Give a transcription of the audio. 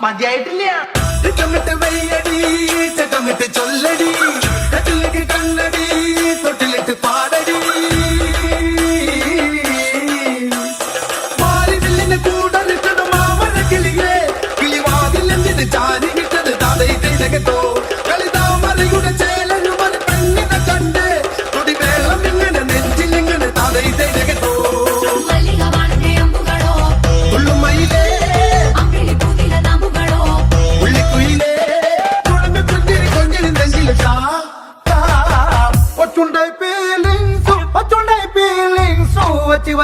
മതിയായിട്ടില്ല. ചൊല്ലടി കട്ടിലേക്ക് കണ്ണടി തൊട്ടിലിട്ട് പാടടി മാറിവില്ലിന് കൂടലിട്ടത് മാമന കിളിയെ കിളിവാതിലെന്തിന് ചാരി വിട്ടത് തതയിട്ടോ കളിതാമറയുടെ ചേലരുമത് പെണ്ണിനെ കണ്ട് തൊടി വെള്ളം ഇങ്ങനെ നെഞ്ചിലിങ്ങനെ തതയിട്ടോ ഉള്ളുമയിലേ ഉള്ളിക്കുയിലേ തുളമ്പി പുഞ്ചിരി കൊഞ്ചിരി നെഞ്ചിൽ What's your feelings? What's your feelings? So what you